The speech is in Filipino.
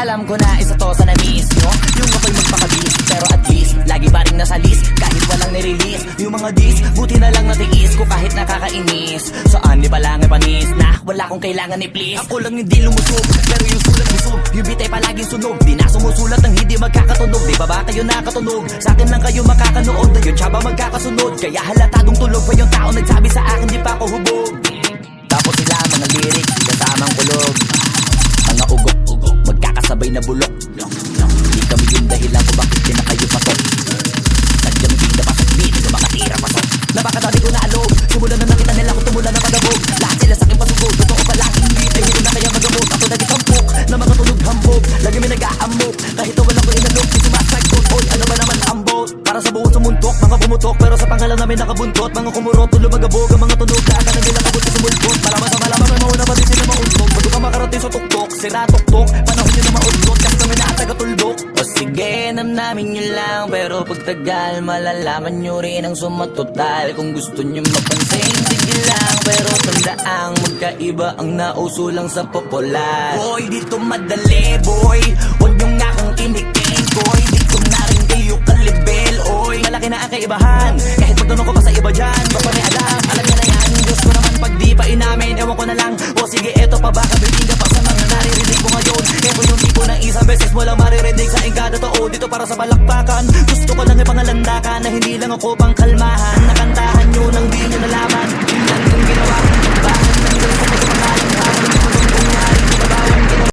Alam ko na isa to sa na-miss nyo, yung ako'y magpakabis, pero at least lagi pa rin nasa list kahit walang nirelease. Yung mga dis, buti na lang natiis ko kahit nakakainis. Saan di pa lang ipanis na wala kong kailangan i-please. Ako lang hindi lumusog, pero yung sulat busog. Yung beat ay palaging sunog, di na sumusulat ng hindi magkakatunog. Di ba ba kayo nakatunog? Sa akin lang kayo makakanood, ayun siya ba magkakasunod? Kaya halatadong tulog pa yung tao nagsabi sa akin di pa ako hubog. Tapos sila mga lyrics, kasamang kulog, mga ugok-ugok, magkakasabay na bulok. Hindi kami yung dahilan kung bakit di na kayo patok. Sadyang di na pasok, di na makatira pasok. Napakadami ko na alog, simulan na nakita nila kung tumula na pagabog. Lahat sila sa akin pasugod, totoo pa lang hindi ay hindi na kaya magamot. Ako nagitampok, na mga tunog hambog, lagi may nag-aamok. Kahit na walang ko inalok, di sumasagkot. Oy, ano ba naman ang bot? Para sa buong sumuntok, mga pumutok, pero sa pangalan namin nakabuntot. Mga kumurot, tulo magabog, ang mga tunog na aka na nila kabot sa mulpot. Malaman may mauna pa din sila mauntok. Bago ka makarating sa tuktok, sira tuktok, panahon nyo na mauntot, kasi kami na taga-tuldok. O sige, namnamin nyo lang, pero pagtagal malalaman nyo rin ang suma total. Kung gusto nyo mapansin, sige lang, pero tandaang magkaiba ang nauso lang sa popular. Boy, dito madali, boy, huwag nyo nga kang kiniking, boy. Di ko na rin kayo kalibel, oy. Malaki na ang kaibahan, kahit magtanong ko pa sa iba dyan, baka may alam nyo na yan. Diyos ko naman pag di pa inamin, ewan ko na lang. O sige, eto pa baka bibiga pa sa mga naririnig ko ngayon. Eto yung tipo ng isang beses mo lang maririnig sa engkada totoo. Dito para sa balakpakan, gusto ko lang ipangalandakan na hindi lang ako pang kalmahan. Nakantahan nyo nang di nyo nalaman